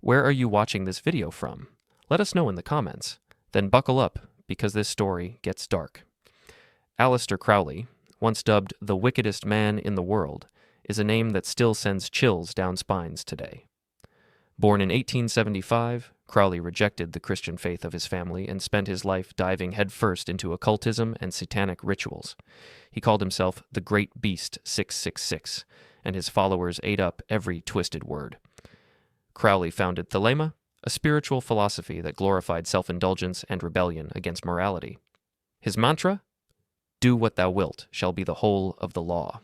Where are you watching this video from? Let us know in the comments. Then buckle up, because this story gets dark. Aleister Crowley, once dubbed the wickedest man in the world, is a name that still sends chills down spines today. Born in 1875, Crowley rejected the Christian faith of his family and spent his life diving headfirst into occultism and satanic rituals. He called himself the Great Beast 666, and his followers ate up every twisted word. Crowley founded Thelema, a spiritual philosophy that glorified self-indulgence and rebellion against morality. His mantra? Do what thou wilt shall be the whole of the law.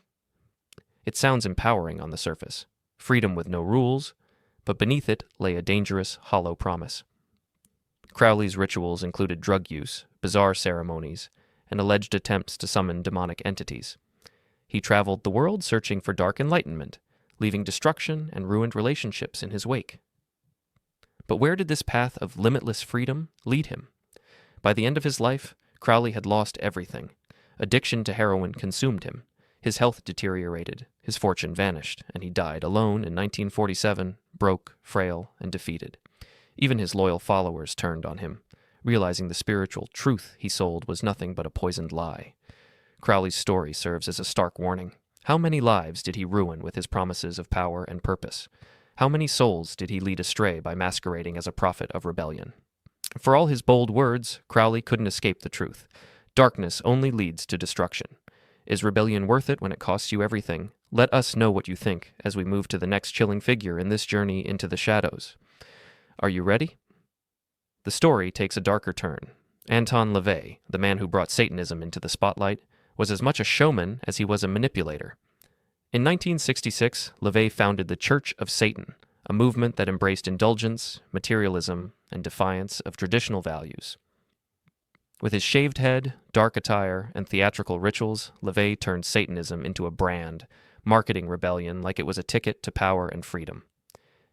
It sounds empowering on the surface, freedom with no rules, but beneath it lay a dangerous, hollow promise. Crowley's rituals included drug use, bizarre ceremonies, and alleged attempts to summon demonic entities. He traveled the world searching for dark enlightenment, leaving destruction and ruined relationships in his wake. But where did this path of limitless freedom lead him? By the end of his life, Crowley had lost everything. Addiction to heroin consumed him. His health deteriorated, his fortune vanished, and he died alone in 1947, broke, frail, and defeated. Even his loyal followers turned on him, realizing the spiritual truth he sold was nothing but a poisoned lie. Crowley's story serves as a stark warning. How many lives did he ruin with his promises of power and purpose? How many souls did he lead astray by masquerading as a prophet of rebellion? For all his bold words, Crowley couldn't escape the truth. Darkness only leads to destruction. Is rebellion worth it when it costs you everything? Let us know what you think as we move to the next chilling figure in this journey into the shadows. Are you ready? The story takes a darker turn. Anton L, the man who brought Satanism into the spotlight, was as much a showman as he was a manipulator. In 1966, LaVey founded the Church of Satan, a movement that embraced indulgence, materialism, and defiance of traditional values. With his shaved head, dark attire, and theatrical rituals, LaVey turned Satanism into a brand, marketing rebellion like it was a ticket to power and freedom.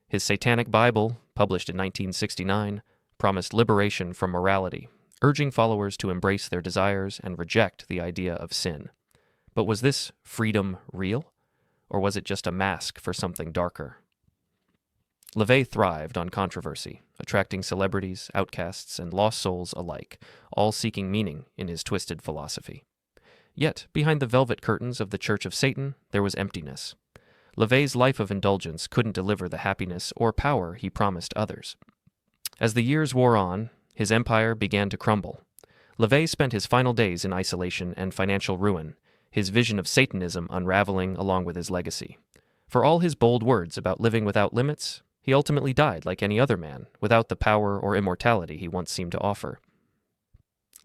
His Satanic Bible, published in 1969, promised liberation from morality, urging followers to embrace their desires and reject the idea of sin. But was this freedom real? Or was it just a mask for something darker? LaVey thrived on controversy, attracting celebrities, outcasts, and lost souls alike, all seeking meaning in his twisted philosophy. Yet, behind the velvet curtains of the Church of Satan, there was emptiness. LaVey's life of indulgence couldn't deliver the happiness or power he promised others. As the years wore on, his empire began to crumble. LaVey spent his final days in isolation and financial ruin, his vision of Satanism unraveling along with his legacy. For all his bold words about living without limits, he ultimately died like any other man, without the power or immortality he once seemed to offer.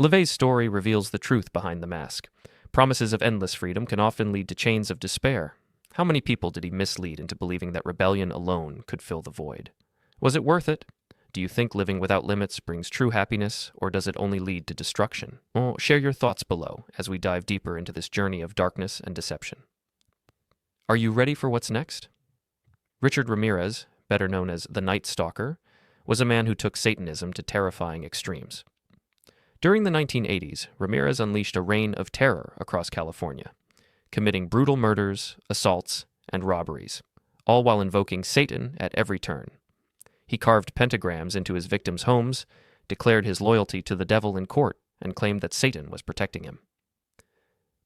LaVey's story reveals the truth behind the mask. Promises of endless freedom can often lead to chains of despair. How many people did he mislead into believing that rebellion alone could fill the void? Was it worth it? Do you think living without limits brings true happiness, or does it only lead to destruction? Well, share your thoughts below as we dive deeper into this journey of darkness and deception. Are you ready for what's next? Richard Ramirez, better known as the Night Stalker, was a man who took Satanism to terrifying extremes. During the 1980s, Ramirez unleashed a reign of terror across California, committing brutal murders, assaults, and robberies, all while invoking Satan at every turn. He carved pentagrams into his victims' homes, declared his loyalty to the devil in court, and claimed that Satan was protecting him.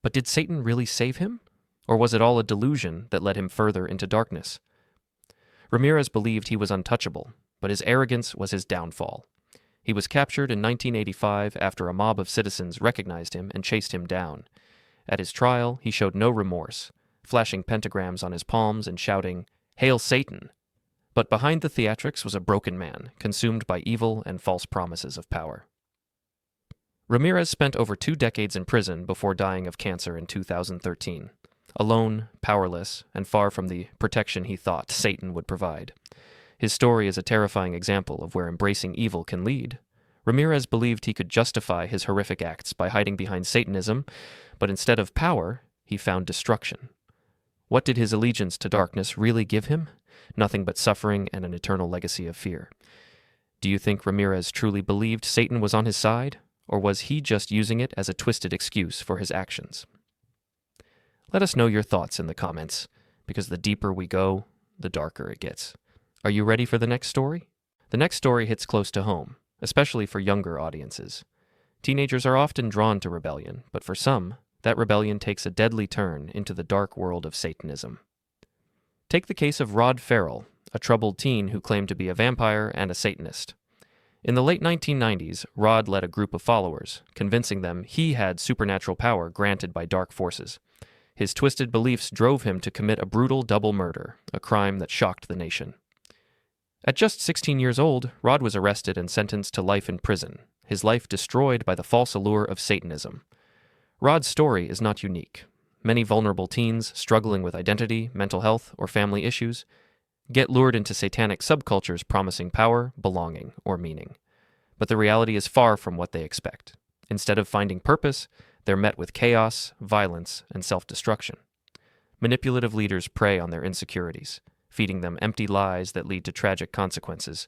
But did Satan really save him? Or was it all a delusion that led him further into darkness? Ramirez believed he was untouchable, but his arrogance was his downfall. He was captured in 1985 after a mob of citizens recognized him and chased him down. At his trial, he showed no remorse, flashing pentagrams on his palms and shouting, "Hail Satan!" But behind the theatrics was a broken man, consumed by evil and false promises of power. Ramirez spent over 2 decades in prison before dying of cancer in 2013. Alone, powerless, and far from the protection he thought Satan would provide. His story is a terrifying example of where embracing evil can lead. Ramirez believed he could justify his horrific acts by hiding behind Satanism, but instead of power, he found destruction. What did his allegiance to darkness really give him? Nothing but suffering and an eternal legacy of fear. Do you think Ramirez truly believed Satan was on his side, or was he just using it as a twisted excuse for his actions? Let us know your thoughts in the comments, because the deeper we go, the darker it gets. Are you ready for the next story? The next story hits close to home, especially for younger audiences. Teenagers are often drawn to rebellion, but for some, that rebellion takes a deadly turn into the dark world of Satanism. Take the case of Ferell, a troubled teen who claimed to be a vampire and a Satanist. In the late 1990s, Rod led a group of followers, convincing them he had supernatural power granted by dark forces. His twisted beliefs drove him to commit a brutal double murder, a crime that shocked the nation. At just 16 years old, Rod was arrested and sentenced to life in prison, his life destroyed by the false allure of Satanism. Rod's story is not unique. Many vulnerable teens struggling with identity, mental health, or family issues get lured into satanic subcultures promising power, belonging, or meaning. But the reality is far from what they expect. Instead of finding purpose, they're met with chaos, violence, and self-destruction. Manipulative leaders prey on their insecurities, feeding them empty lies that lead to tragic consequences.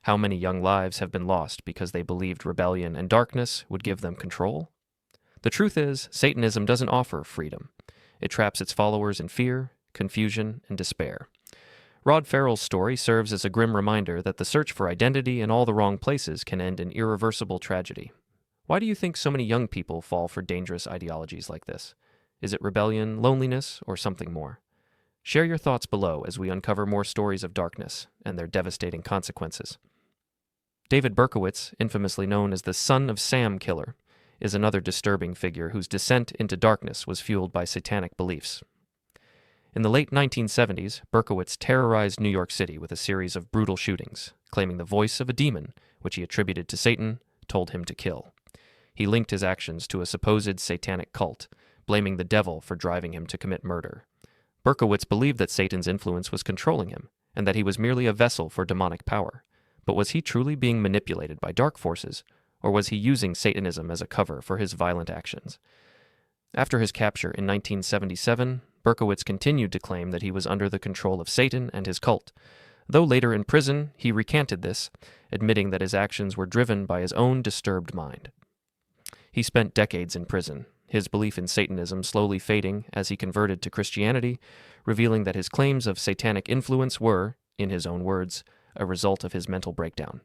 How many young lives have been lost because they believed rebellion and darkness would give them control? The truth is, Satanism doesn't offer freedom. It traps its followers in fear, confusion, and despair. Ferell's story serves as a grim reminder that the search for identity in all the wrong places can end in irreversible tragedy. Why do you think so many young people fall for dangerous ideologies like this? Is it rebellion, loneliness, or something more? Share your thoughts below as we uncover more stories of darkness and their devastating consequences. David Berkowitz, infamously known as the Son of Sam killer, is another disturbing figure whose descent into darkness was fueled by satanic beliefs. In the late 1970s, Berkowitz terrorized New York City with a series of brutal shootings, claiming the voice of a demon, which he attributed to Satan, told him to kill. He linked his actions to a supposed satanic cult, blaming the devil for driving him to commit murder. Berkowitz believed that Satan's influence was controlling him, and that he was merely a vessel for demonic power. But was he truly being manipulated by dark forces, or was he using Satanism as a cover for his violent actions? After his capture in 1977, Berkowitz continued to claim that he was under the control of Satan and his cult, though later in prison he recanted this, admitting that his actions were driven by his own disturbed mind. He spent decades in prison, his belief in Satanism slowly fading as he converted to Christianity, revealing that his claims of satanic influence were, in his own words, a result of his mental breakdown.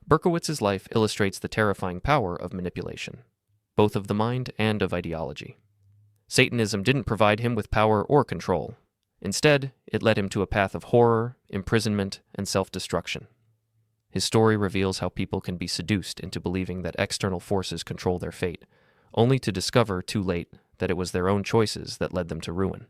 Berkowitz's life illustrates the terrifying power of manipulation, both of the mind and of ideology. Satanism didn't provide him with power or control. Instead, it led him to a path of horror, imprisonment, and self-destruction. His story reveals how people can be seduced into believing that external forces control their fate, only to discover too late that it was their own choices that led them to ruin.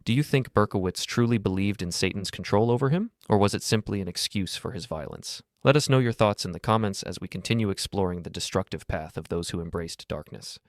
Do you think Berkowitz truly believed in Satan's control over him, or was it simply an excuse for his violence? Let us know your thoughts in the comments as we continue exploring the destructive path of those who embraced darkness.